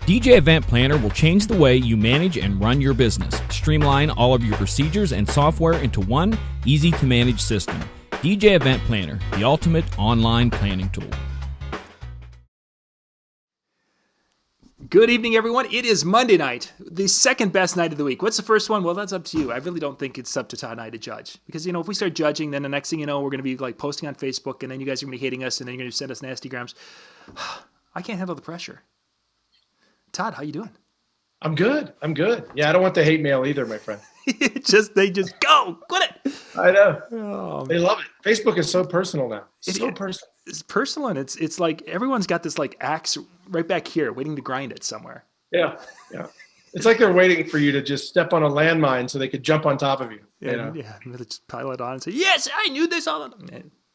DJ Event Planner will change the way you manage and run your business. Streamline all of your procedures and software into one easy-to-manage system. DJ Event Planner, the ultimate online planning tool. Good evening, everyone. It is Monday night, the second best night of the week. What's the first one? Well, that's up to you. I really don't think it's up to Todd and I to judge. Because, if we start judging, then the next thing you know, we're going to be like posting on Facebook, and then you guys are going to be hating us, and then you're going to send us nasty grams. I can't handle the pressure. Todd, how you doing? I'm good. Yeah, I don't want the hate mail either, my friend. They just go. Quit it. I know. They love it. Facebook is so personal now. So personal. It's personal, and it's like everyone's got this like axe right back here waiting to grind it somewhere. Yeah. It's like they're waiting for you to just step on a landmine so they could jump on top of you. Yeah, just pile it on and say, yes, I knew this all.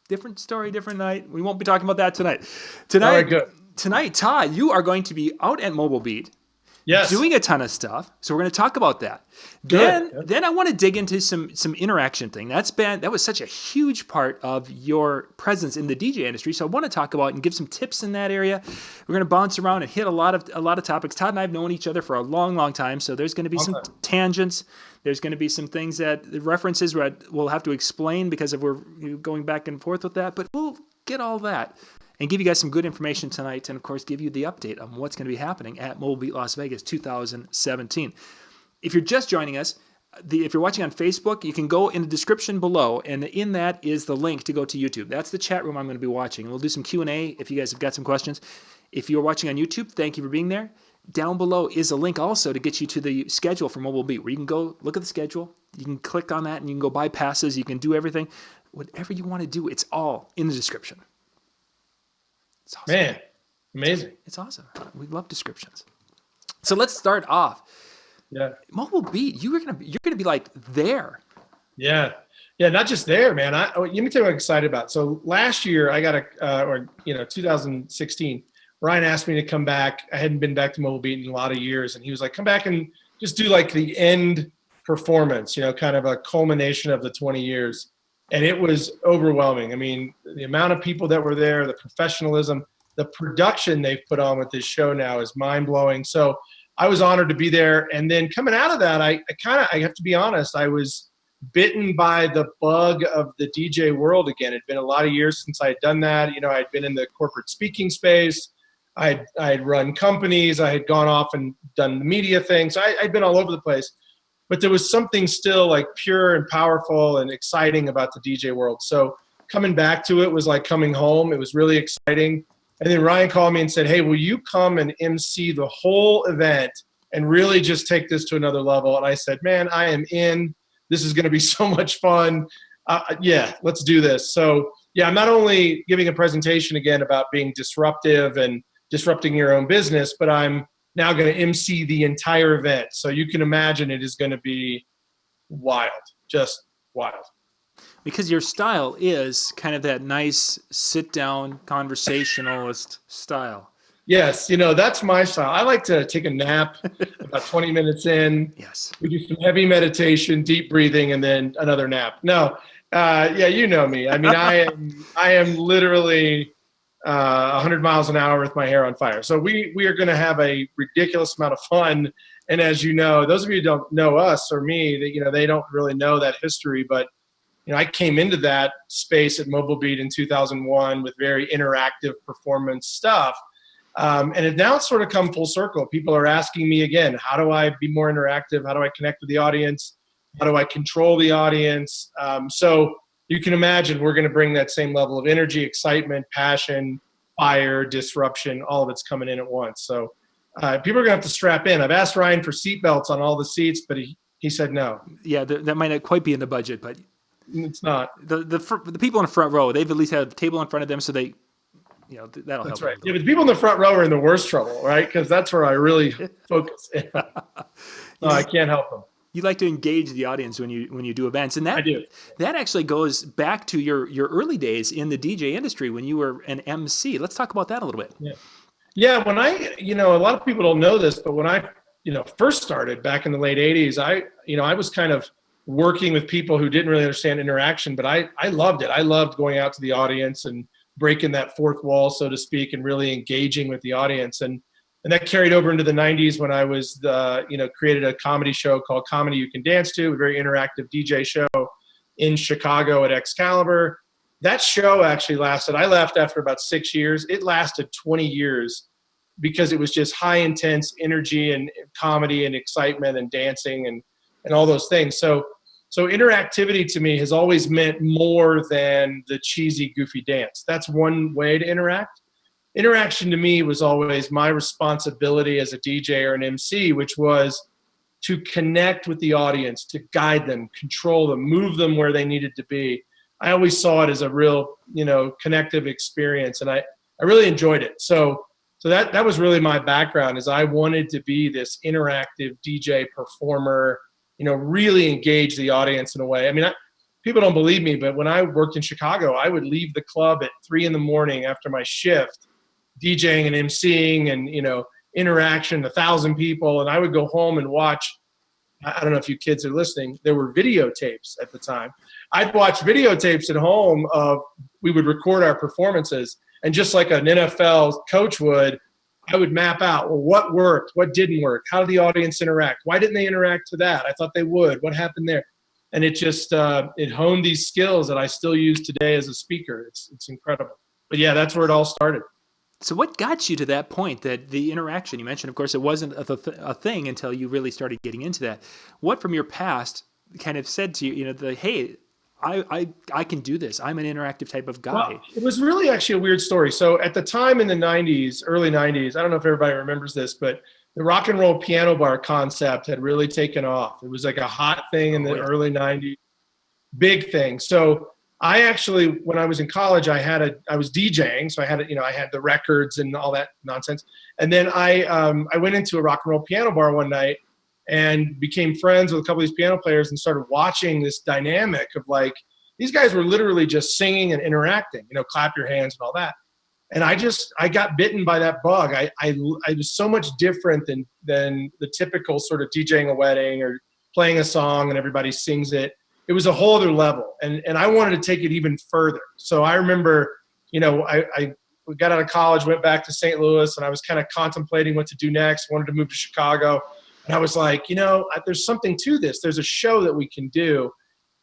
Different story, different night. We won't be talking about that tonight. All right, good. Tonight, Todd, you are going to be out at Mobile Beat. Yes. Doing a ton of stuff. So we're going to talk about that. Good. Then I want to dig into some interaction thing. That was such a huge part of your presence in the DJ industry. So I want to talk about and give some tips in that area. We're going to bounce around and hit a lot of topics. Todd and I have known each other for a long, long time. So there's going to be some tangents. There's going to be some things references where we'll have to explain because we're going back and forth with that. But we'll get all that and give you guys some good information tonight, and of course give you the update on what's going to be happening at Mobile Beat Las Vegas 2017. If you're just joining us, if you're watching on Facebook, you can go in the description below, and in that is the link to go to YouTube. That's the chat room I'm going to be watching. We'll do some Q&A if you guys have got some questions. If you're watching on YouTube, thank you for being there. Down below is a link also to get you to the schedule for Mobile Beat, where you can go look at the schedule. You can click on that, and you can go buy passes. You can do everything. Whatever you want to do, it's all in the description. It's awesome. Man, amazing. It's awesome. We love descriptions. So let's start off. Yeah. Mobile Beat, you're gonna be like there. Yeah. Not just there, man. Let me tell you what I'm excited about. So last year I got 2016, Ryan asked me to come back. I hadn't been back to Mobile Beat in a lot of years, and he was like, "Come back and just do like the end performance, kind of a culmination of the 20 years." And it was overwhelming. I mean, the amount of people that were there, the professionalism, the production they've put on with this show now is mind-blowing. So I was honored to be there. And then coming out of that, I have to be honest, I was bitten by the bug of the DJ world again. It'd been a lot of years since I had done that. I'd been in the corporate speaking space. I had run companies. I had gone off and done the media thing. So I'd been all over the place. But there was something still like pure and powerful and exciting about the DJ world. So coming back to it was like coming home. It was really exciting. And then Ryan called me and said, "Hey, will you come and MC the whole event and really just take this to another level?" And I said, "Man, I am in. This is going to be so much fun. Yeah, let's do this." So yeah, I'm not only giving a presentation again about being disruptive and disrupting your own business, but I'm now going to MC the entire event. So you can imagine it is going to be wild, just wild. Because your style is kind of that nice sit-down conversationalist style. Yes, that's my style. I like to take a nap about 20 minutes in. Yes. We do some heavy meditation, deep breathing, and then another nap. No, yeah, you know me. I mean, I am literally 100 miles an hour with my hair on fire. So we are going to have a ridiculous amount of fun. And as you know, those of you who don't know us or me, they don't really know that history. But I came into that space at Mobile Beat in 2001 with very interactive performance stuff. And now it's sort of come full circle. People are asking me again, how do I be more interactive? How do I connect with the audience? How do I control the audience? So you can imagine we're going to bring that same level of energy, excitement, passion, fire, disruption, all of it's coming in at once. So people are going to have to strap in. I've asked Ryan for seatbelts on all the seats, but he said no. Yeah, that might not quite be in the budget, but it's not. The people in the front row, they've at least had a table in front of them, so they, that'll help. That's right. Yeah, but the people in the front row are in the worst trouble, right? Because that's where I really focus. I can't help them. You like to engage the audience when you do events, and I do. That actually goes back to your early days in the DJ industry when you were an MC. Let's talk about that a little bit. Yeah. When a lot of people don't know this, but when I first started back in the late 80s, I was kind of working with people who didn't really understand interaction, but I loved it. I loved going out to the audience and breaking that fourth wall, so to speak, and really engaging with the audience. And And that carried over into the 90s when I was created a comedy show called Comedy You Can Dance To, a very interactive DJ show in Chicago at Excalibur. That show actually lasted, I left after about 6 years. It lasted 20 years because it was just high intense energy and comedy and excitement and dancing and all those things. So interactivity to me has always meant more than the cheesy, goofy dance. That's one way to interact. Interaction to me was always my responsibility as a DJ or an MC, which was to connect with the audience, to guide them, control them, move them where they needed to be. I always saw it as a real, connective experience, and I really enjoyed it. So that was really my background, is I wanted to be this interactive DJ performer, really engage the audience in a way. I mean, people don't believe me, but when I worked in Chicago, I would leave the club at 3 a.m. after my shift, DJing and MCing and, interaction, 1,000 people. And I would go home and watch, I don't know if you kids are listening, there were videotapes at the time. I'd watch videotapes at home we would record our performances. And just like an NFL coach would, I would map out, well, what worked, what didn't work, how did the audience interact, why didn't they interact to that? I thought they would. What happened there? And it just it honed these skills that I still use today as a speaker. It's incredible. But yeah, that's where it all started. So what got you to that point, that the interaction you mentioned? Of course, it wasn't a thing until you really started getting into that. What from your past kind of said to you, hey, I can do this. I'm an interactive type of guy. Well, it was really actually a weird story. So at the time in the 90s, early 90s, I don't know if everybody remembers this, but the rock and roll piano bar concept had really taken off. It was like a hot thing in the early 90s, big thing. So I actually, when I was in college, I was DJing. So I had the records and all that nonsense. And then I went into a rock and roll piano bar one night and became friends with a couple of these piano players and started watching this dynamic of like, these guys were literally just singing and interacting, clap your hands and all that. And I got bitten by that bug. I was so much different than the typical sort of DJing a wedding or playing a song and everybody sings it. It was a whole other level. And I wanted to take it even further. So I remember, I got out of college, went back to St. Louis, and I was kind of contemplating what to do next. Wanted to move to Chicago. And I was like, there's something to this. There's a show that we can do.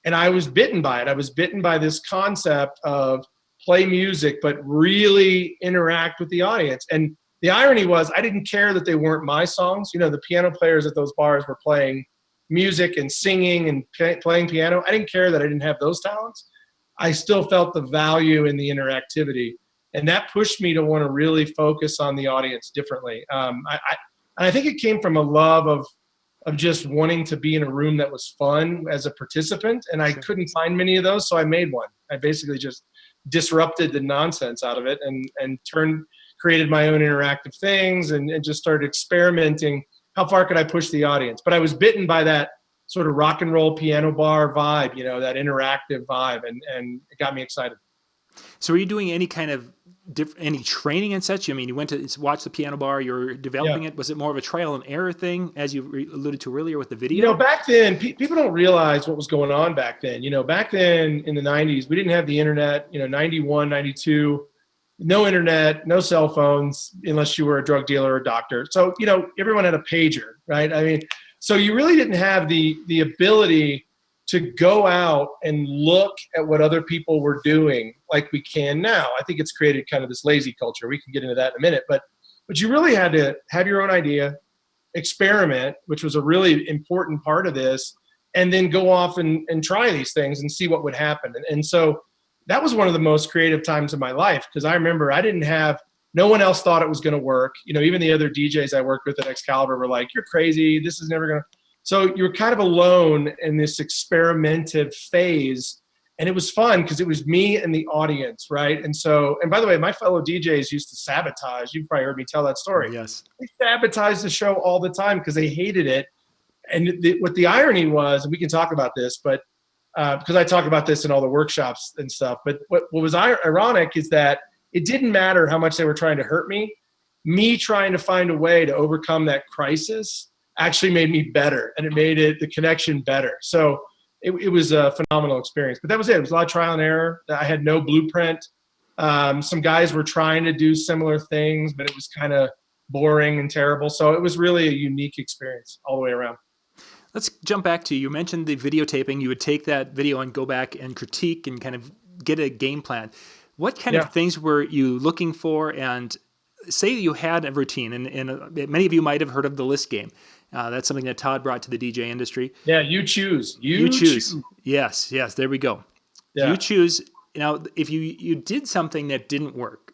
And I was bitten by it. I was bitten by this concept of play music, but really interact with the audience. And the irony was I didn't care that they weren't my songs. The piano players at those bars were playing music and singing and playing piano. I didn't care that I didn't have those talents. I still felt the value in the interactivity. And that pushed me to want to really focus on the audience differently. I think it came from a love of just wanting to be in a room that was fun as a participant. And I couldn't find many of those, so I made one. I basically just disrupted the nonsense out of it and created my own interactive things and just started experimenting. How far could I push the audience? But I was bitten by that sort of rock and roll piano bar vibe, that interactive vibe, and it got me excited. So were you doing any kind of any training and such? I mean, you went to watch the piano bar, you were developing it. Was it more of a trial and error thing, as you alluded to earlier with the video? Back then, people don't realize what was going on back then. Back then in the 90s, we didn't have the internet, 91, 92, no internet, no cell phones, unless you were a drug dealer or a doctor. So, everyone had a pager, right? I mean, so you really didn't have the ability to go out and look at what other people were doing like we can now. I think it's created kind of this lazy culture. We can get into that in a minute, but you really had to have your own idea, experiment, which was a really important part of this, and then go off and try these things and see what would happen. And so that was one of the most creative times of my life, because I remember no one else thought it was going to work. Even the other DJs I worked with at Excalibur were like, you're crazy. This is never going to. So you're kind of alone in this experimentative phase. And it was fun because it was me and the audience, right? And by the way, my fellow DJs used to sabotage. You've probably heard me tell that story. Yes. They sabotaged the show all the time because they hated it. And what the irony was, and we can talk about this, but because I talk about this in all the workshops and stuff, but what was ironic is that it didn't matter how much they were trying to hurt me. Me trying to find a way to overcome that crisis actually made me better, and it made the connection better. So it was a phenomenal experience. But that was it. It was a lot of trial and error. I had no blueprint. Some guys were trying to do similar things, but it was kind of boring and terrible. So it was really a unique experience all the way around. Let's jump back to, you mentioned the videotaping. You would take that video and go back and critique and kind of get a game plan. What kind of things were you looking for? And say you had a routine, and many of you might have heard of the list game. That's something that Todd brought to the DJ industry. Yeah, you choose. You choose. Yes, there we go. Yeah. You choose. Now, if you did something that didn't work,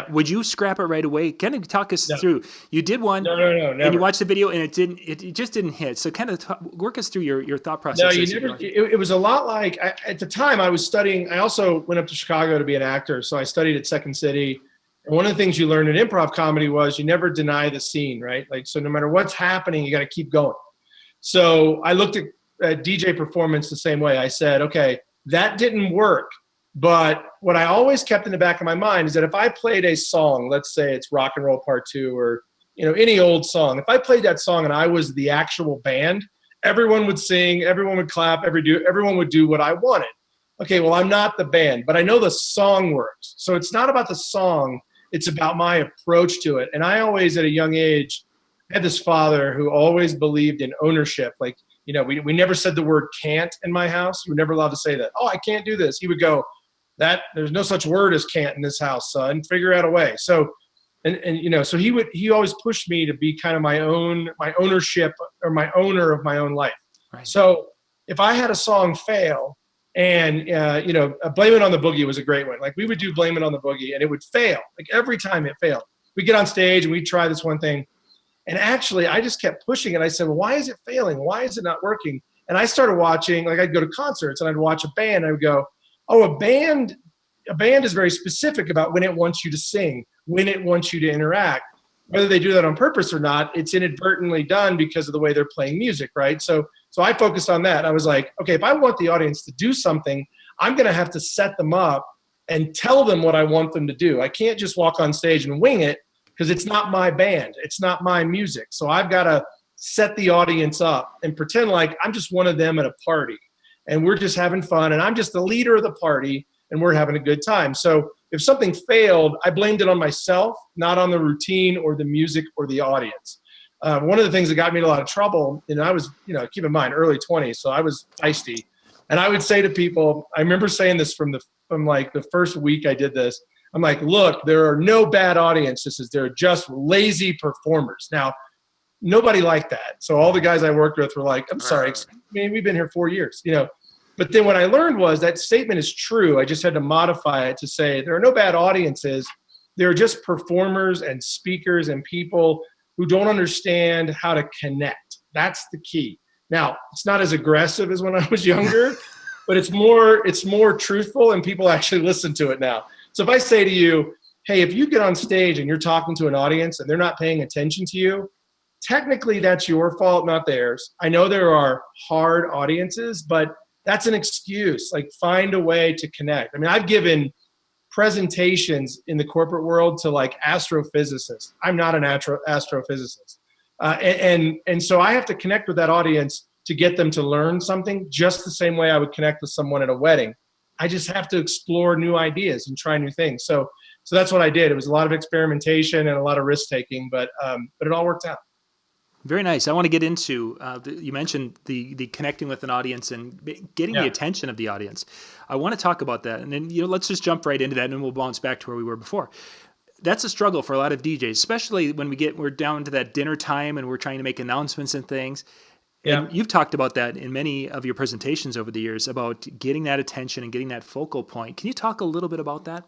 would you scrap it right away? Kind of talk us through. You did one, no, never. And you watched the video, and it just didn't hit. So kind of work us through your thought process. No, you never. It was a lot like, at the time I was studying. I also went up to Chicago to be an actor, so I studied at Second City. And one of the things you learned in improv comedy was you never deny the scene, right? Like, so no matter what's happening, you got to keep going. So I looked at DJ performance the same way. I said, okay, that didn't work. But what I always kept in the back of my mind is that if I played a song, let's say it's Rock and Roll Part 2 or, any old song, if I played that song and I was the actual band, everyone would sing, everyone would clap, everyone would do what I wanted. Okay, well, I'm not the band, but I know the song works. So it's not about the song, it's about my approach to it. And I always, at a young age, had this father who always believed in ownership. Like, we never said the word can't in my house. You were never allowed to say that. Oh, I can't do this. He would go, there's no such word as can't in this house, son. Figure out a way. So, so he always pushed me to be kind of my ownership, or my owner of my own life. Right. So if I had a song fail, and Blame It on the Boogie was a great one. Like, we would do Blame It on the Boogie, and it would fail. Like, every time it failed. We'd get on stage and we'd try this one thing. And actually, I just kept pushing it. I said, well, why is it failing? Why is it not working? And I started watching, like, I'd go to concerts and I'd watch a band. And I would go, oh, a band is very specific about when it wants you to sing, when it wants you to interact. Whether they do that on purpose or not, it's inadvertently done because of the way they're playing music, right? So I focused on that. I was like, okay, if I want the audience to do something, I'm going to have to set them up and tell them what I want them to do. I can't just walk on stage and wing it, because it's not my band. It's not my music. So I've got to set the audience up and pretend like I'm just one of them at a party, and we're just having fun, and I'm just the leader of the party, and we're having a good time. So if something failed, I blamed it on myself, not on the routine or the music or the audience. One of the things that got me in a lot of trouble, and I was, keep in mind, early 20s, so I was feisty. And I would say to people, I remember saying this from like the first week I did this, I'm like, look, there are no bad audiences. They're just lazy performers. Now, nobody liked that. So all the guys I worked with were like, I'm sorry, man, we've been here 4 years, But then what I learned was that statement is true. I just had to modify it to say there are no bad audiences. There are just performers and speakers and people who don't understand how to connect. That's the key. Now, it's not as aggressive as when I was younger, but it's more truthful, and people actually listen to it now. So if I say to you, hey, if you get on stage and you're talking to an audience and they're not paying attention to you, technically that's your fault, not theirs. I know there are hard audiences, but that's an excuse. Like, find a way to connect. I mean, I've given presentations in the corporate world to like astrophysicists. I'm not an astrophysicist. And so I have to connect with that audience to get them to learn something, just the same way I would connect with someone at a wedding. I just have to explore new ideas and try new things. So that's what I did. It was a lot of experimentation and a lot of risk taking, but it all worked out. Very nice. I want to get into, you mentioned the connecting with an audience and getting the attention of the audience. I want to talk about that. And then, let's just jump right into that, and then we'll bounce back to where we were before. That's a struggle for a lot of DJs, especially when we're down to that dinner time and we're trying to make announcements and things. Yeah. And you've talked about that in many of your presentations over the years, about getting that attention and getting that focal point. Can you talk a little bit about that?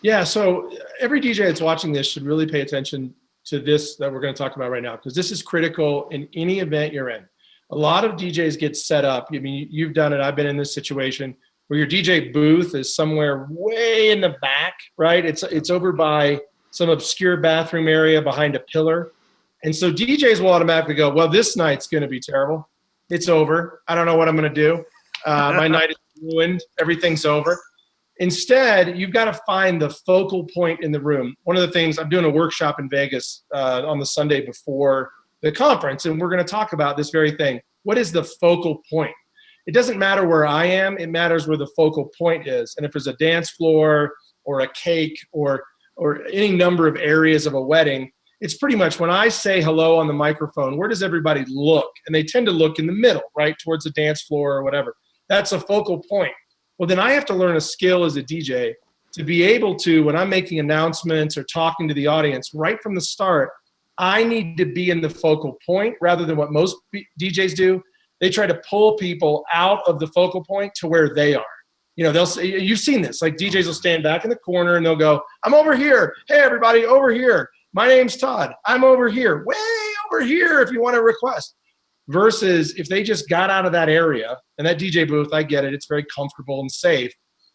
Yeah. So every DJ that's watching this should really pay attention to this that we're going to talk about right now, because this is critical in any event you're in. A lot of DJs get set up. I mean, you've done it. I've been in this situation where your DJ booth is somewhere way in the back, right? It's over by some obscure bathroom area behind a pillar. And so DJs will automatically go, well, this night's going to be terrible. It's over. I don't know what I'm going to do. My night is ruined. Everything's over. Instead, you've got to find the focal point in the room. One of the things, I'm doing a workshop in Vegas on the Sunday before the conference, and we're going to talk about this very thing. What is the focal point? It doesn't matter where I am. It matters where the focal point is. And if there's a dance floor or a cake or any number of areas of a wedding, it's pretty much when I say hello on the microphone, where does everybody look? And they tend to look in the middle, right, towards the dance floor or whatever. That's a focal point. Well, then I have to learn a skill as a DJ to be able to, when I'm making announcements or talking to the audience, right from the start, I need to be in the focal point rather than what most DJs do. They try to pull people out of the focal point to where they are. You know, they'll say, you've seen this, like DJs will stand back in the corner and they'll go, I'm over here. Hey, everybody, over here. My name's Todd. I'm over here. Way over here if you want to request. Versus if they just got out of that area, and that DJ booth, I get it, it's very comfortable and safe.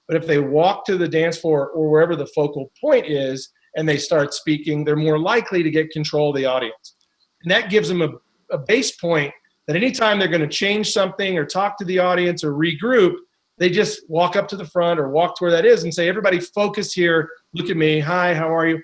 But if they walk to the dance floor or wherever the focal point is and they start speaking, they're more likely to get control of the audience. And that gives them a base point that anytime they're going to change something or talk to the audience or regroup, they just walk up to the front or walk to where that is and say, everybody focus here, look at me, hi, how are you?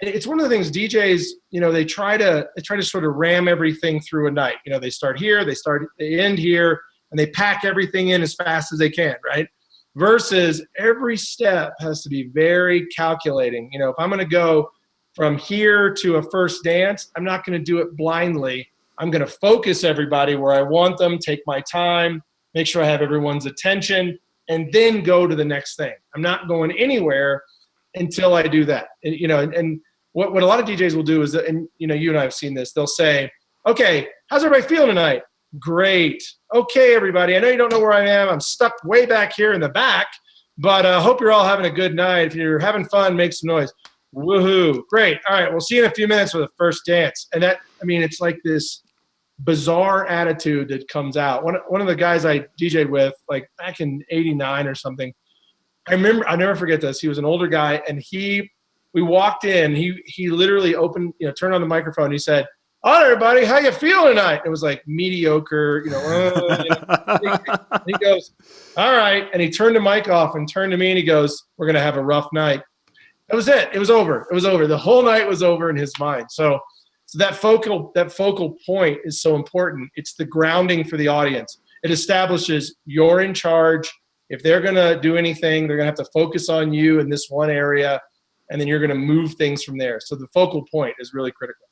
And it's one of the things DJs, you know, they try to sort of ram everything through a night. You know, they start here, they end here, and they pack everything in as fast as they can, right? Versus every step has to be very calculating. You know, if I'm going to go from here to a first dance, I'm not going to do it blindly. I'm going to focus everybody where I want them, take my time, make sure I have everyone's attention, and then go to the next thing. I'm not going anywhere until I do that. And what a lot of DJs will do is, and you know, you and I have seen this, they'll say, okay, how's everybody feeling tonight? Great. Okay, everybody, I know you don't know where I am. I'm stuck way back here in the back, but I hope you're all having a good night. If you're having fun, make some noise. Woohoo. Great. All right, we'll see you in a few minutes for the first dance. And that, I mean, it's like this bizarre attitude that comes out. One of the guys I DJ'd with, like back in 89 or something, I remember, I'll never forget this. He was an older guy, and we walked in, he literally opened, you know, turned on the microphone. He said, all right, everybody, how you feeling tonight? It was like mediocre, you know. He goes, all right. And he turned the mic off and turned to me and he goes, we're going to have a rough night. That was it. It was over. It was over. The whole night was over in his mind. So that focal point is so important. It's the grounding for the audience. It establishes you're in charge. If they're going to do anything, they're going to have to focus on you in this one area, and then you're going to move things from there. So the focal point is really critical.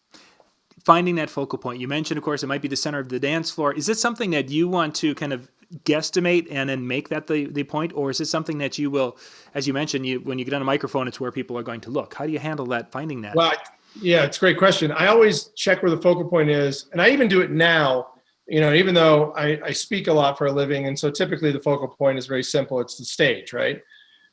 Finding that focal point. You mentioned, of course, it might be the center of the dance floor. Is it something that you want to kind of guesstimate and then make that the point? Or is it something that you will, as you mentioned, when you get on a microphone, it's where people are going to look? How do you handle that, finding that? Well, yeah, it's a great question. I always check where the focal point is, and I even do it now, you know, even though I speak a lot for a living, and so typically the focal point is very simple. It's the stage, right?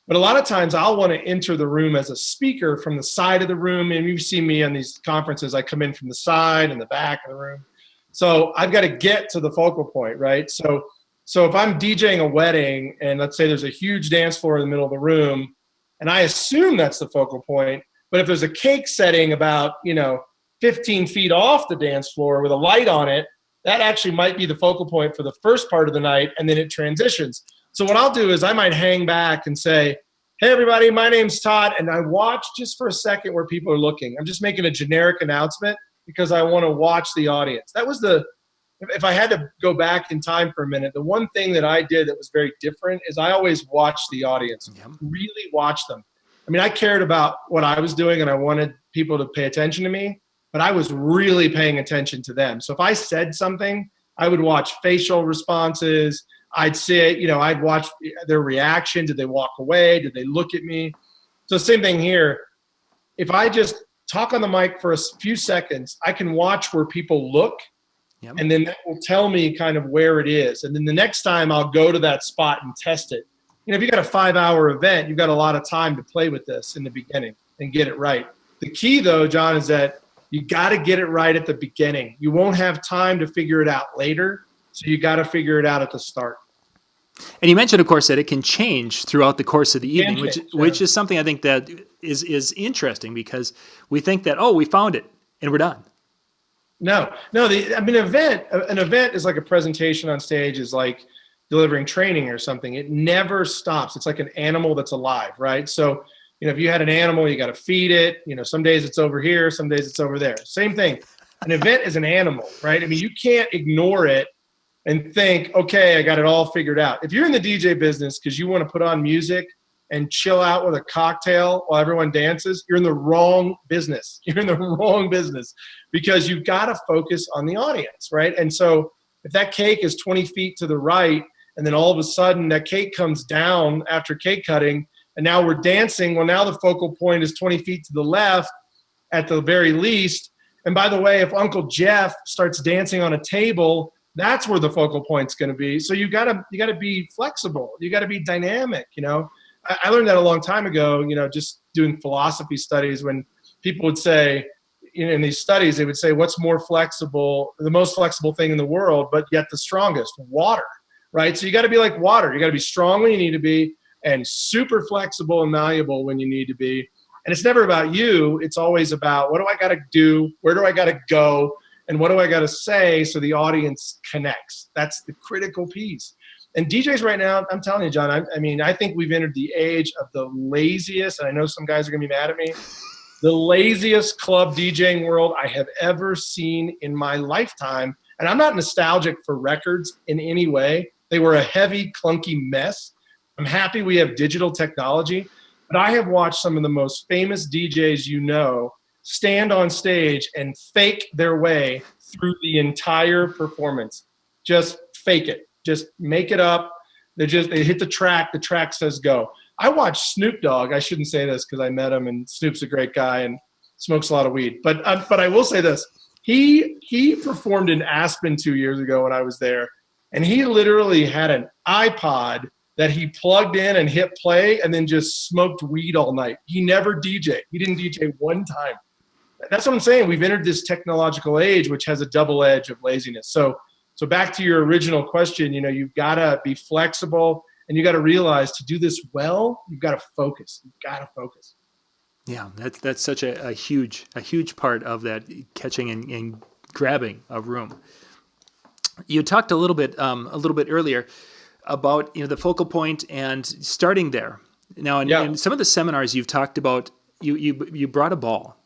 But a lot of times I'll want to enter the room as a speaker from the side of the room. And you see me on these conferences, I come in from the side and the back of the room. So I've got to get to the focal point, right? So if I'm DJing a wedding and let's say there's a huge dance floor in the middle of the room, and I assume that's the focal point, but if there's a cake setting about, 15 feet off the dance floor with a light on it, that actually might be the focal point for the first part of the night, and then it transitions. So what I'll do is I might hang back and say, hey, everybody, my name's Todd, and I watch just for a second where people are looking. I'm just making a generic announcement because I want to watch the audience. That was if I had to go back in time for a minute, the one thing that I did that was very different is I always watched the audience, really watched them. I mean, I cared about what I was doing and I wanted people to pay attention to me, but I was really paying attention to them. So if I said something, I would watch facial responses. I'd say, I'd watch their reaction. Did they walk away? Did they look at me? So same thing here. If I just talk on the mic for a few seconds, I can watch where people look, and then that will tell me kind of where it is. And then the next time I'll go to that spot and test it. If you got a 5-hour event, you've got a lot of time to play with this in the beginning and get it right. The key, though, John, is that you got to get it right at the beginning. You won't have time to figure it out later, so you got to figure it out at the start. And you mentioned, of course, that it can change throughout the course of the evening, which is something I think that is interesting because we think that, we found it and we're done. No. An event is like a presentation on stage, is like delivering training or something. It never stops. It's like an animal that's alive, right? So, if you had an animal, you got to feed it. Some days it's over here, some days it's over there. Same thing. An event is an animal, right? I mean, you can't ignore it and think, okay, I got it all figured out. If you're in the DJ business because you want to put on music and chill out with a cocktail while everyone dances, you're in the wrong business. You're in the wrong business because you've got to focus on the audience, right? And so if that cake is 20 feet to the right, and then all of a sudden that cake comes down after cake cutting, and now we're dancing, well, now the focal point is 20 feet to the left at the very least. And by the way, if Uncle Jeff starts dancing on a table, that's where the focal point's going to be. So you got to be flexible. You got to be dynamic. I learned that a long time ago. Just doing philosophy studies, when people would say, in these studies, they would say, "What's more flexible? The most flexible thing in the world, but yet the strongest? Water." Right. So you got to be like water. You got to be strong when you need to be, and super flexible and malleable when you need to be. And it's never about you. It's always about, what do I got to do? Where do I got to go? And what do I got to say so the audience connects? That's the critical piece. And DJs right now, I'm telling you, John, I think we've entered the age of the laziest, and I know some guys are going to be mad at me, the laziest club DJing world I have ever seen in my lifetime. And I'm not nostalgic for records in any way. They were a heavy, clunky mess. I'm happy we have digital technology, but I have watched some of the most famous DJs stand on stage and fake their way through the entire performance. Just fake it. Just make it up. They hit the track says go. I watched Snoop Dogg. I shouldn't say this because I met him, and Snoop's a great guy and smokes a lot of weed. But I will say this. He performed in Aspen 2 years ago when I was there, and he literally had an iPod that he plugged in and hit play and then just smoked weed all night. He never DJed. He didn't DJ one time. That's what I'm saying. We've entered this technological age, which has a double edge of laziness. So back to your original question, you've got to be flexible, and you got to realize, to do this well, you've got to focus. You've got to focus. Yeah, that's such a huge part of that, catching and grabbing a room. You talked a little bit earlier about the focal point and starting there. Now, in some of the seminars you've talked about, you brought a ball.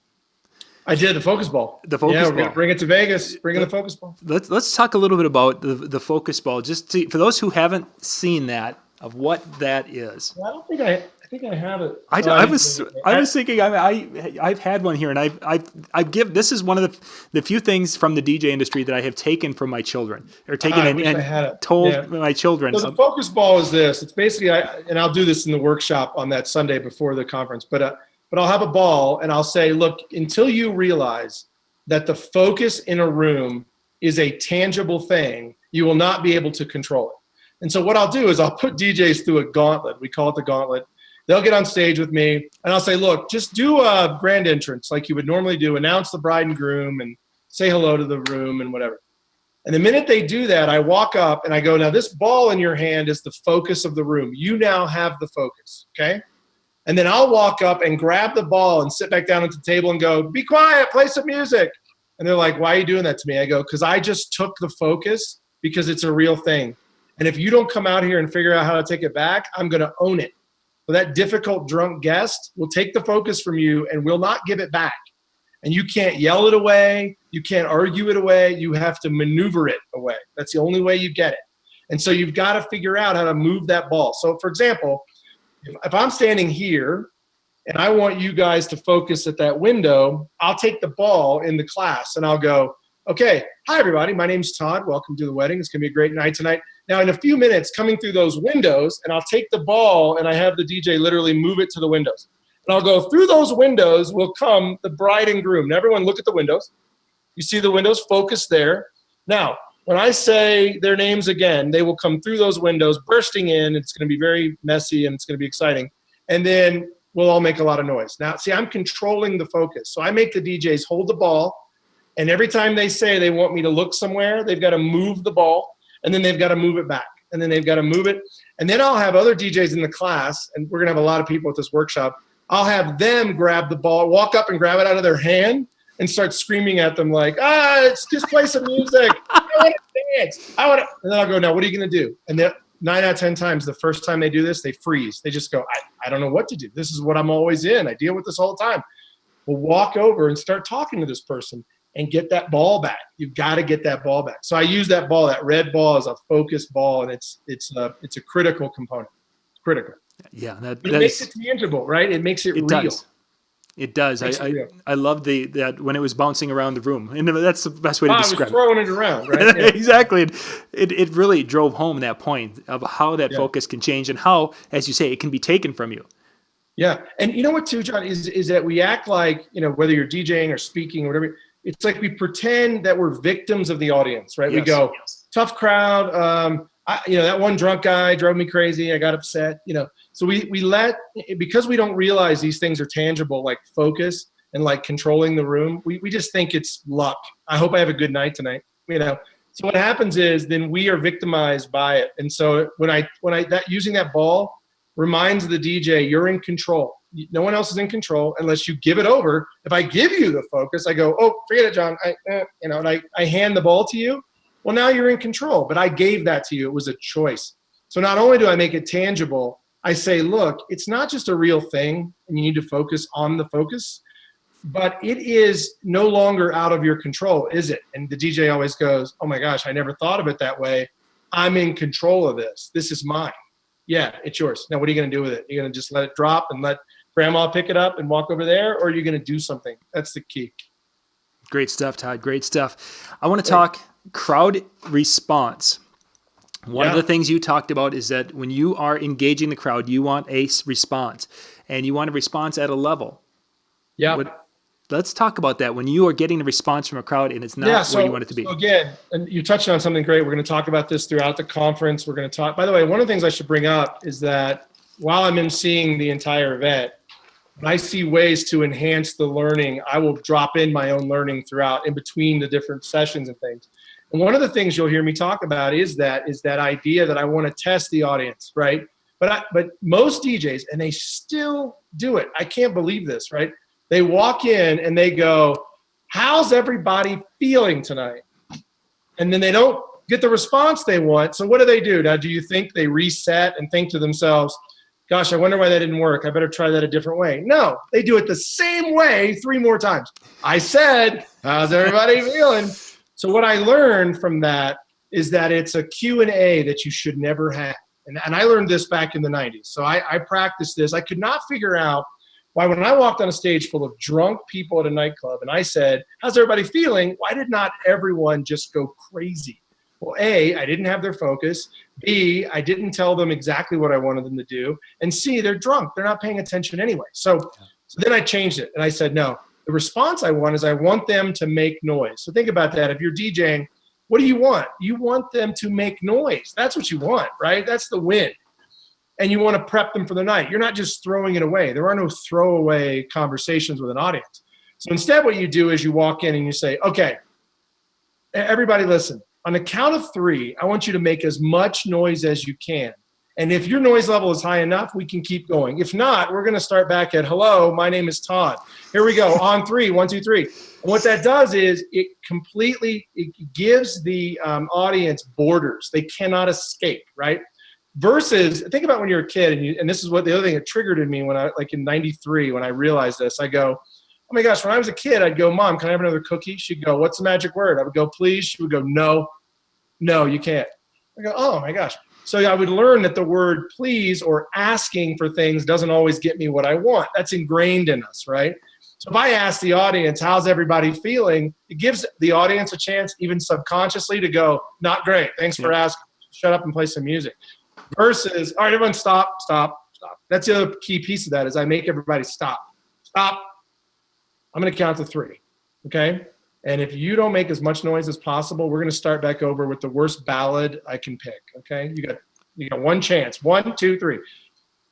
I did, the focus ball. The focus ball. We're going to bring it to Vegas. Bring in the focus ball. Let's talk a little bit about the focus ball, just for those who haven't seen that, of what that is. Well, I don't think I think I have it. I was thinking. I've had one here, and this is one of the few things from the DJ industry that I have taken from my children, or taken and told my children. So the focus ball is this. It's basically, and I'll do this in the workshop on that Sunday before the conference, but I'll have a ball and I'll say, look, until you realize that the focus in a room is a tangible thing, you will not be able to control it. And so what I'll do is I'll put DJs through a gauntlet. We call it the gauntlet. They'll get on stage with me, and I'll say, look, just do a grand entrance like you would normally do, announce the bride and groom and say hello to the room and whatever. And the minute they do that, I walk up and I go, now this ball in your hand is the focus of the room. You now have the focus, okay? And then I'll walk up and grab the ball and sit back down at the table and go, be quiet, play some music. And they're like, why are you doing that to me? I go, because I just took the focus because it's a real thing. And if you don't come out here and figure out how to take it back, I'm going to own it. So that difficult drunk guest will take the focus from you and will not give it back. And you can't yell it away. You can't argue it away. You have to maneuver it away. That's the only way you get it. And so you've got to figure out how to move that ball. So, for example, if I'm standing here and I want you guys to focus at that window, I'll take the ball in the class and I'll go, okay, hi, everybody. My name's Todd. Welcome to the wedding. It's going to be a great night tonight. Now, in a few minutes, coming through those windows, and I'll take the ball and I have the DJ literally move it to the windows. And I'll go, through those windows will come the bride and groom. Now, everyone look at the windows. You see the windows, focus there. Now, when I say their names again, they will come through those windows, bursting in. It's going to be very messy and it's going to be exciting. And then we'll all make a lot of noise. Now, see, I'm controlling the focus. So I make the DJs hold the ball. And every time they say they want me to look somewhere, they've got to move the ball. And then they've got to move it back. And then they've got to move it. And then I'll have other DJs in the class, and we're going to have a lot of people at this workshop. I'll have them grab the ball, walk up and grab it out of their hand and start screaming at them like, it's just play some music. I want to dance. And then I'll go, now, what are you going to do? And then 9 out of 10 times, the first time they do this, they freeze. They just go, I don't know what to do. This is what I'm always in. I deal with this all the time. We'll walk over and start talking to this person and get that ball back. You've got to get that ball back. So I use that ball, that red ball, as a focus ball, and it's a critical component. Critical. Yeah, But it makes it tangible, right? It makes it real. Does. It does. I love that when it was bouncing around the room, and that's the best way to describe it. I was throwing it around, right? Yeah. Exactly. It really drove home that point of how that focus can change and how, as you say, it can be taken from you. Yeah, and you know what too, John, is that we act like, whether you're DJing or speaking or whatever, it's like we pretend that we're victims of the audience, right? Yes. We go, tough crowd. That one drunk guy drove me crazy. I got upset. So we because we don't realize these things are tangible, like focus and like controlling the room. We just think it's luck. I hope I have a good night tonight. So what happens is then we are victimized by it. And so using that ball reminds the DJ you're in control. No one else is in control unless you give it over. If I give you the focus, I go, oh, forget it, John. And I hand the ball to you. Well, now you're in control, but I gave that to you. It was a choice. So not only do I make it tangible, I say, look, it's not just a real thing and you need to focus on the focus, but it is no longer out of your control, is it? And the DJ always goes, oh my gosh, I never thought of it that way. I'm in control of this. This is mine. Yeah, it's yours. Now, what are you going to do with it? You're going to just let it drop and let grandma pick it up and walk over there, or are you going to do something? That's the key. Great stuff, Todd. Great stuff. I want to talk crowd response. One of the things you talked about is that when you are engaging the crowd, you want a response, and you want a response at a level. Yeah. Let's talk about that. When you are getting a response from a crowd and it's not where you want it to be. So again, and you touched on something great. We're going to talk about this throughout the conference. We're going to talk, by the way, one of the things I should bring up is that while I'm emceeing the entire event, when I see ways to enhance the learning, I will drop in my own learning throughout in between the different sessions and things. And one of the things you'll hear me talk about is that idea that I want to test the audience, right? But most DJs, and they still do it. I can't believe this, right? They walk in and they go, how's everybody feeling tonight? And then they don't get the response they want. So what do? Now, do you think they reset and think to themselves, gosh, I wonder why that didn't work. I better try that a different way. No, they do it the same way 3 more times. I said, how's everybody feeling? So what I learned from that is that it's a Q&A that you should never have. And I learned this back in the 90s. So I practiced this. I could not figure out why when I walked on a stage full of drunk people at a nightclub and I said, how's everybody feeling? Why did not everyone just go crazy? Well, A, I didn't have their focus. B, I didn't tell them exactly what I wanted them to do. And C, they're drunk. They're not paying attention anyway. So then I changed it and I said, no, the response I want is I want them to make noise. So think about that. If you're DJing, what do you want? You want them to make noise. That's what you want, right? That's the win. And you want to prep them for the night. You're not just throwing it away. There are no throwaway conversations with an audience. So instead what you do is you walk in and you say, okay, everybody listen. On the count of 3, I want you to make as much noise as you can. And if your noise level is high enough, we can keep going. If not, we're going to start back at, hello, my name is Todd. Here we go. On 3, 1, 2, 3. And what that does is it gives the audience borders. They cannot escape, right? Versus, think about when you're a kid, and this is what the other thing that triggered in me when I, like in 93, when I realized this, I go, oh my gosh, when I was a kid, I'd go, Mom, can I have another cookie? She'd go, what's the magic word? I would go, please. She would go, no, you can't. I go, oh my gosh. So I would learn that the word please or asking for things doesn't always get me what I want. That's ingrained in us, right? So if I ask the audience, how's everybody feeling? It gives the audience a chance, even subconsciously, to go, not great. Thanks for asking. Shut up and play some music. Versus, all right, everyone stop. That's the other key piece of that is I make everybody stop. Stop. I'm going to count to 3, okay? And if you don't make as much noise as possible, we're going to start back over with the worst ballad I can pick, okay? You got one chance. 1, 2, 3.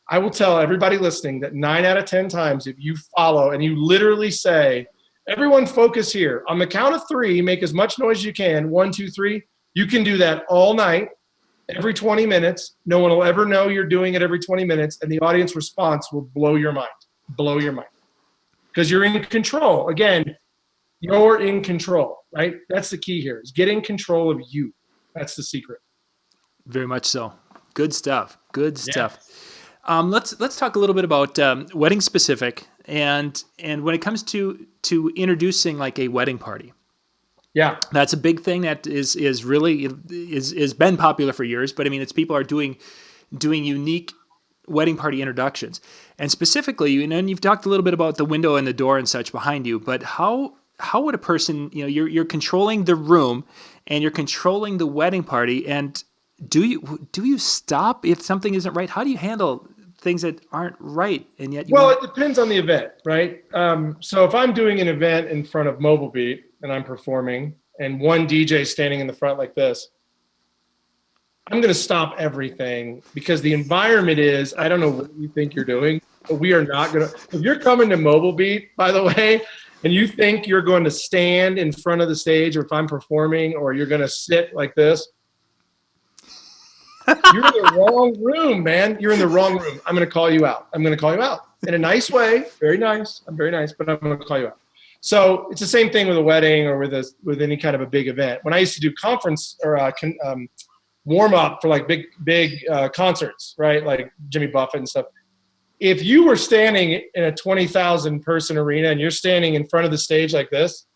I will tell everybody listening that 9 out of 10 times if you follow and you literally say, everyone focus here. On the count of 3, make as much noise as you can. 1, 2, 3. You can do that all night. Every 20 minutes, no one will ever know you're doing it every 20 minutes, and the audience response will blow your mind. Blow your mind. Because you're in control. Again, you're in control, right? That's the key here, is get in control of you. That's the secret. Very much so. Good stuff. Good stuff. Let's talk a little bit about wedding specific and when it comes to introducing like a wedding party. Yeah, that's a big thing that is really been popular for years. But I mean, it's people are doing unique wedding party introductions. And specifically, and you've talked a little bit about the window and the door and such behind you, but how would a person, you're controlling the room and you're controlling the wedding party, and do you stop if something isn't right? How do you handle things that aren't right? And yet it depends on the event, right? So if I'm doing an event in front of Mobile Beat and I'm performing and one DJ standing in the front like this, I'm going to stop everything, because the environment is, I don't know what you think you're doing, but we are not going to, if you're coming to Mobile Beat, by the way, and you think you're going to stand in front of the stage, or if I'm performing, or you're going to sit like this, you're in the wrong room, man. You're in the wrong room. I'm going to call you out. I'm going to call you out in a nice way. Very nice. I'm very nice, but I'm going to call you out. So it's the same thing with a wedding or with any kind of a big event. When I used to do conference or warm up for like big concerts, right? Like Jimmy Buffett and stuff. If you were standing in a 20,000 person arena and you're standing in front of the stage like this,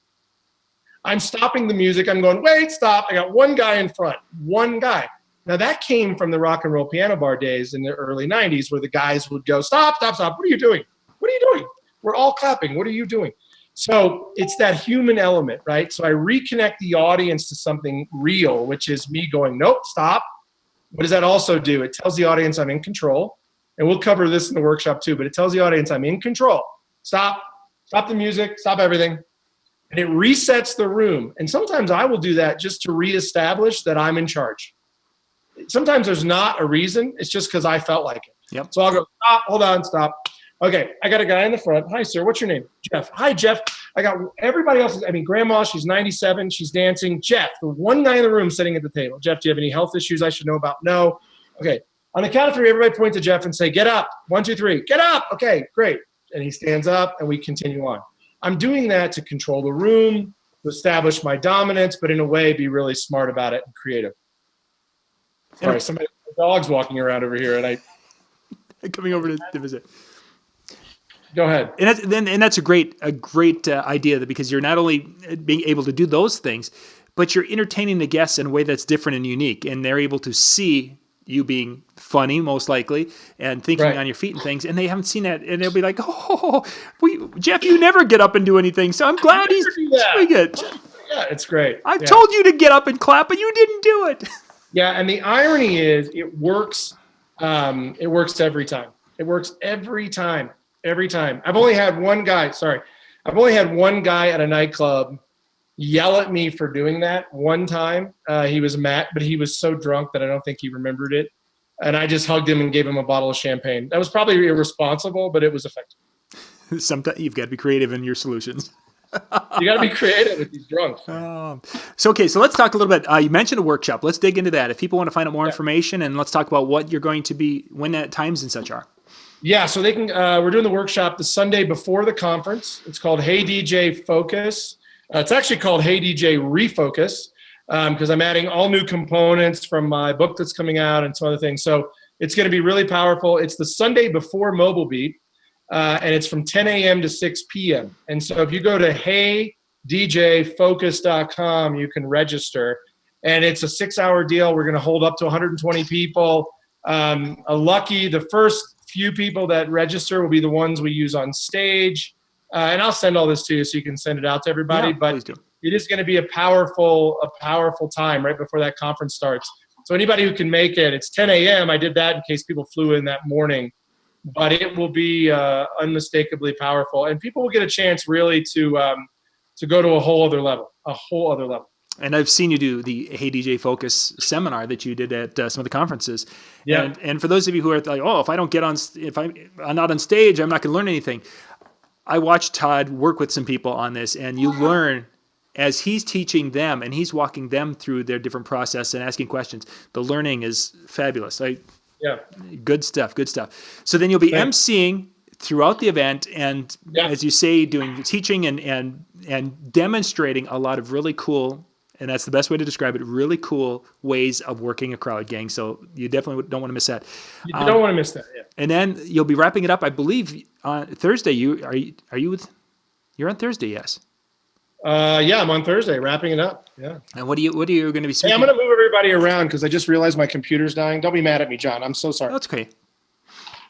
I'm stopping the music. I'm going, wait, stop. I got one guy in front, one guy. Now that came from the rock and roll piano bar days in the early 90s, where the guys would go, stop, stop, stop. What are you doing? What are you doing? We're all clapping. What are you doing? So it's that human element, right? So I reconnect the audience to something real, which is me going, nope, stop. What does that also do? It tells the audience I'm in control. And we'll cover this in the workshop too, but it tells the audience I'm in control. Stop the music, stop everything. And it resets the room. And sometimes I will do that just to reestablish that I'm in charge. Sometimes there's not a reason. It's just because I felt like it. Yep. So I'll go, stop, hold on, stop. Okay, I got a guy in the front. Hi, sir. What's your name? Jeff. Hi, Jeff. I got everybody else. Grandma, she's 97. She's dancing. Jeff, the one guy in the room sitting at the table. Jeff, do you have any health issues I should know about? No. Okay. On the count of three, everybody point to Jeff and say, get up. 1, 2, 3. Get up. Okay, great. And he stands up and we continue on. I'm doing that to control the room, to establish my dominance, but in a way, be really smart about it and creative. Sorry, the dog's walking around over here and I'm coming over to visit. Go ahead. And that's a great idea, because you're not only being able to do those things, but you're entertaining the guests in a way that's different and unique, and they're able to see you being funny, most likely, and thinking on your feet and things, and they haven't seen that, and they'll be like, Jeff, you never get up and do anything, so I'm glad he's doing it. Yeah, it's great. I've told you to get up and clap, but you didn't do it. Yeah, and the irony is it works. It works every time. It works every time. Every time. I've only had one guy at a nightclub yell at me for doing that one time. He was Matt, but he was so drunk that I don't think he remembered it. And I just hugged him and gave him a bottle of champagne. That was probably irresponsible, but it was effective. Sometimes you've got to be creative in your solutions. You got to be creative with these drunks. So let's talk a little bit. You mentioned a workshop. Let's dig into that. If people want to find out more information, and let's talk about what you're going to be, when that times and such are. Yeah, so they can. We're doing the workshop the Sunday before the conference. It's called Hey DJ Focus. It's actually called Hey DJ Refocus, because I'm adding all new components from my book that's coming out and some other things. So it's going to be really powerful. It's the Sunday before Mobile Beat, and it's from 10 a.m. to 6 p.m. And so if you go to heydjfocus.com, you can register. And it's a 6-hour deal. We're going to hold up to 120 people. The first few people that register will be the ones we use on stage. And I'll send all this to you so you can send it out to everybody. Yeah, but it is going to be a powerful time right before that conference starts. So anybody who can make it, it's 10 a.m. I did that in case people flew in that morning. But it will be unmistakably powerful. And people will get a chance really to go to a whole other level. And I've seen you do the Hey DJ Focus seminar that you did at some of the conferences. Yeah. And for those of you who are like, if I'm not on stage, I'm not going to learn anything. I watched Todd work with some people on this, and you learn as he's teaching them and he's walking them through their different process and asking questions. The learning is fabulous. Good stuff. So then you'll be emceeing throughout the event, and as you say, doing teaching and demonstrating a lot of really cool, and that's the best way to describe it, really cool ways of working a crowd, gang. So you definitely don't want to miss that. You don't want to miss that, yeah. And then you'll be wrapping it up, I believe, on Thursday. You're on Thursday, yes? I'm on Thursday, wrapping it up. Yeah. And what are you going to be speaking? Hey, I'm going to move everybody around because I just realized my computer's dying. Don't be mad at me, John. I'm so sorry. That's okay.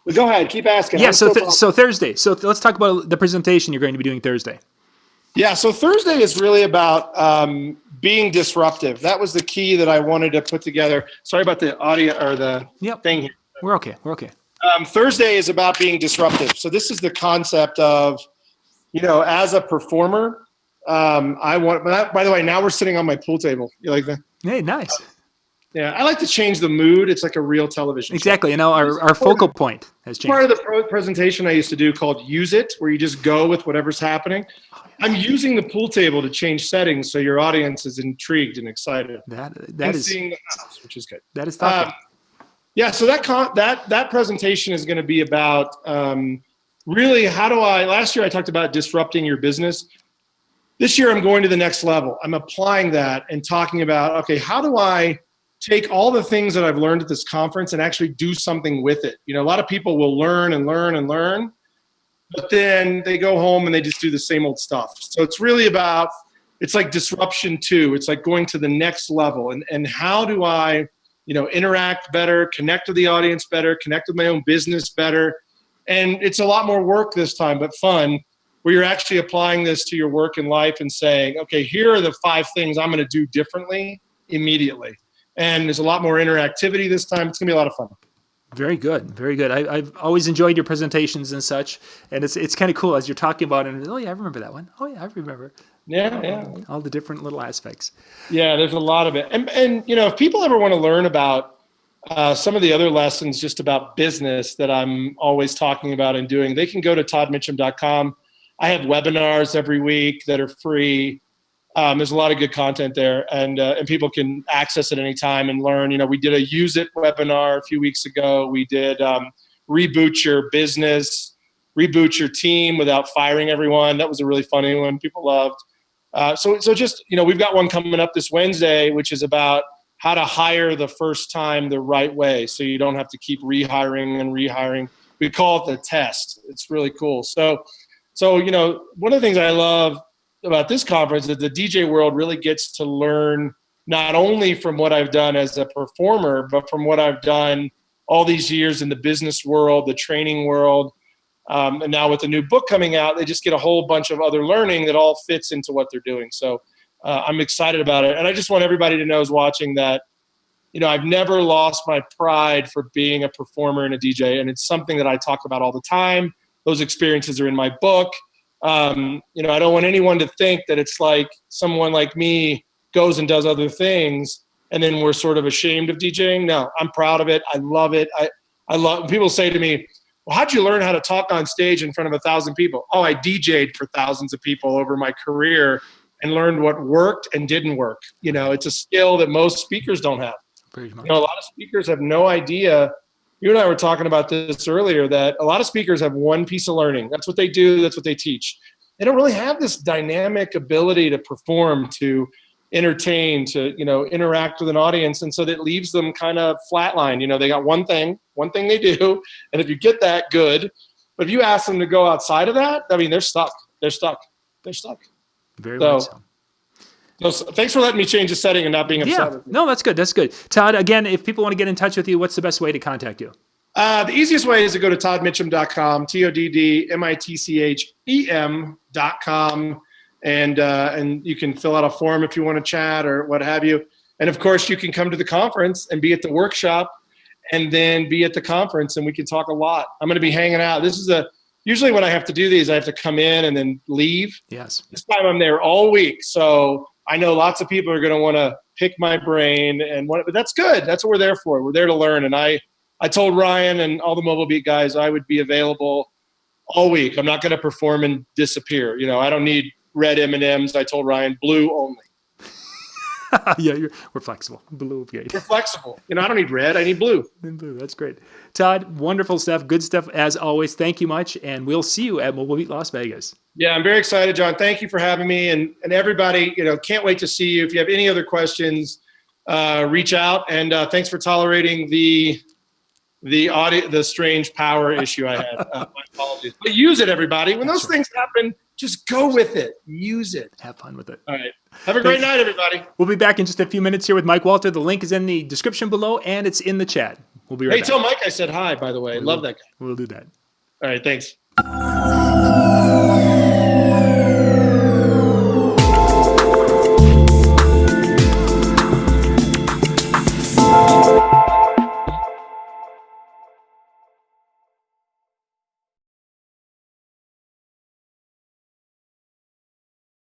But go ahead, keep asking. Yeah, so Thursday. So let's talk about the presentation you're going to be doing Thursday. Yeah, so Thursday is really about being disruptive. That was the key that I wanted to put together. Sorry about the audio or the thing here. We're okay. Thursday is about being disruptive. So this is the concept of, as a performer, by the way, now we're sitting on my pool table. You like that? Hey, nice. Yeah, I like to change the mood. It's like a real television Exactly. show. Our focal point has changed. Part of the presentation I used to do called Use It, where you just go with whatever's happening. I'm using the pool table to change settings so your audience is intrigued and excited. That is seeing the house, which is good. That is thoughtful. Yeah, so that presentation is going to be about really last year I talked about disrupting your business. This year I'm going to the next level. I'm applying that and talking about, okay, how do I take all the things that I've learned at this conference and actually do something with it? A lot of people will learn and learn and learn, but then they go home and they just do the same old stuff. So it's really about, it's like disruption too. It's like going to the next level. And how do I, interact better, connect with the audience better, connect with my own business better. And it's a lot more work this time, but fun, where you're actually applying this to your work and life and saying, okay, here are the 5 things I'm going to do differently immediately. And there's a lot more interactivity this time. It's going to be a lot of fun. Very good. Very good. I've always enjoyed your presentations and such. And it's kind of cool as you're talking about it. Oh, yeah, I remember that one. Oh, yeah, I remember. Yeah. All the different little aspects. Yeah, there's a lot of it. And if people ever want to learn about some of the other lessons just about business that I'm always talking about and doing, they can go to ToddMitchem.com. I have webinars every week that are free. There's a lot of good content there, and people can access it anytime and learn. We did a Use It webinar a few weeks ago. We did Reboot Your Business, Reboot Your Team Without Firing Everyone. That was a really funny one. People loved. So just, we've got one coming up this Wednesday, which is about how to hire the first time the right way, so you don't have to keep rehiring and rehiring. We call it the test. It's really cool. So one of the things I love about this conference is the DJ world really gets to learn not only from what I've done as a performer, but from what I've done all these years in the business world, the training world. And now with the new book coming out, they just get a whole bunch of other learning that all fits into what they're doing. So I'm excited about it. And I just want everybody to know who's watching that, I've never lost my pride for being a performer and a DJ. And it's something that I talk about all the time. Those experiences are in my book. I don't want anyone to think that it's like someone like me goes and does other things and then we're sort of ashamed of DJing. No, I'm proud of it. I love it. I love, people say to me, well, how'd you learn how to talk on stage in front of 1,000 people? Oh, I DJ'd for thousands of people over my career and learned what worked and didn't work. It's a skill that most speakers don't have. Pretty much. A lot of speakers have no idea. You and I were talking about this earlier, that a lot of speakers have one piece of learning. That's what they do. That's what they teach. They don't really have this dynamic ability to perform, to entertain, to, interact with an audience. And so that leaves them kind of flatline. They got one thing they do. And if you get that, good. But if you ask them to go outside of that, they're stuck. Very much so. So thanks for letting me change the setting and not being upset with you. No, that's good. That's good. Todd, again, if people want to get in touch with you, what's the best way to contact you? The easiest way is to go to ToddMitchem.com, ToddMitchem.com, and you can fill out a form if you want to chat or what have you. And of course, you can come to the conference and be at the workshop, and then be at the conference, and we can talk a lot. I'm going to be hanging out. Usually when I have to do these, I have to come in and then leave. Yes. This time I'm there all week, so I know lots of people are going to want to pick my brain, but that's good. That's what we're there for. We're there to learn. And I told Ryan and all the Mobile Beat guys I would be available all week. I'm not going to perform and disappear. I don't need red M&Ms. I told Ryan, blue only. Yeah, we're flexible. Blue, great. We're flexible. I don't need red. I need blue. Blue, that's great. Todd, wonderful stuff. Good stuff as always. Thank you much, and we'll see you at Mobile Beat Las Vegas. Yeah, I'm very excited, John. Thank you for having me, and everybody. Can't wait to see you. If you have any other questions, reach out. And thanks for tolerating the strange power issue I had. My apologies. But use it, everybody. When those things happen, just go with it. Use it. Have fun with it. All right. Have a great night, everybody. We'll be back in just a few minutes here with Mike Walter. The link is in the description below, and it's in the chat. We'll be right back. Hey, tell Mike I said hi, by the way. Love that guy. We'll do that. All right, thanks.